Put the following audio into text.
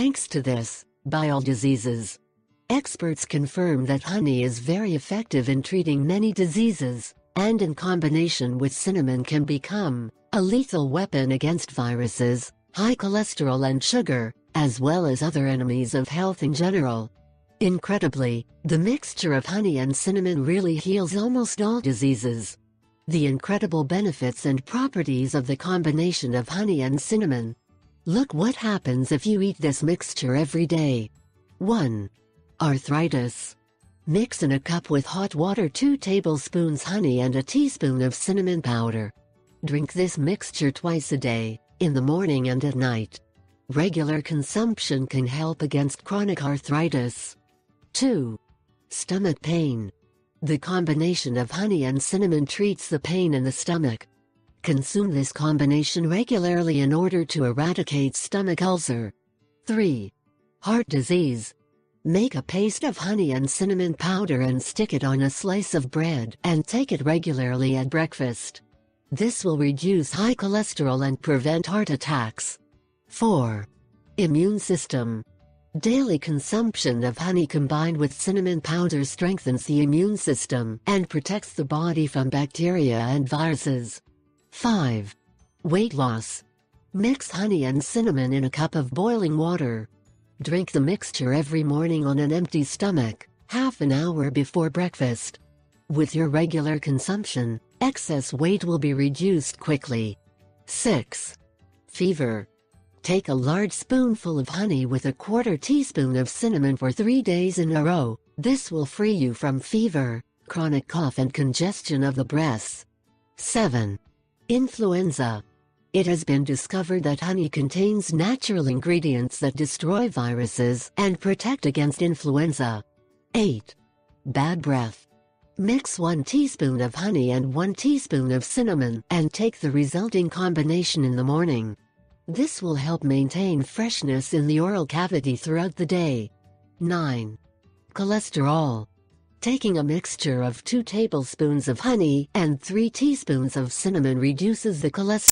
Thanks to this, bile diseases. Experts confirm that honey is very effective in treating many diseases, and in combination with cinnamon can become a lethal weapon against viruses, high cholesterol and sugar, as well as other enemies of health in general. Incredibly, the mixture of honey and cinnamon really heals almost all diseases. The incredible benefits and properties of the combination of honey and cinnamon. Look what happens if you eat this mixture every day. 1. Arthritis. Mix in a cup with hot water 2 tablespoons honey and a teaspoon of cinnamon powder. Drink this mixture twice a day, in the morning and at night. Regular consumption can help against chronic arthritis. 2. Stomach pain. The combination of honey and cinnamon treats the pain in the stomach. Consume this combination regularly in order to eradicate stomach ulcer. 3. Heart disease. Make a paste of honey and cinnamon powder and stick it on a slice of bread and take it regularly at breakfast. This will reduce high cholesterol and prevent heart attacks. 4. Immune system. Daily consumption of honey combined with cinnamon powder strengthens the immune system and protects the body from bacteria and viruses. 5. Weight loss. Mix honey and cinnamon in a cup of boiling water. Drink the mixture every morning on an empty stomach, half an hour before breakfast. With your regular consumption, excess weight will be reduced quickly. 6. Fever. Take a large spoonful of honey with a quarter teaspoon of cinnamon for 3 days in a row. This will free you from fever, chronic cough and congestion of the breaths. 7. Influenza. It has been discovered that honey contains natural ingredients that destroy viruses and protect against influenza. 8. Bad breath. Mix 1 teaspoon of honey and 1 teaspoon of cinnamon and take the resulting combination in the morning. This will help maintain freshness in the oral cavity throughout the day. 9. Cholesterol. Taking a mixture of 2 tablespoons of honey and 3 teaspoons of cinnamon reduces the cholesterol.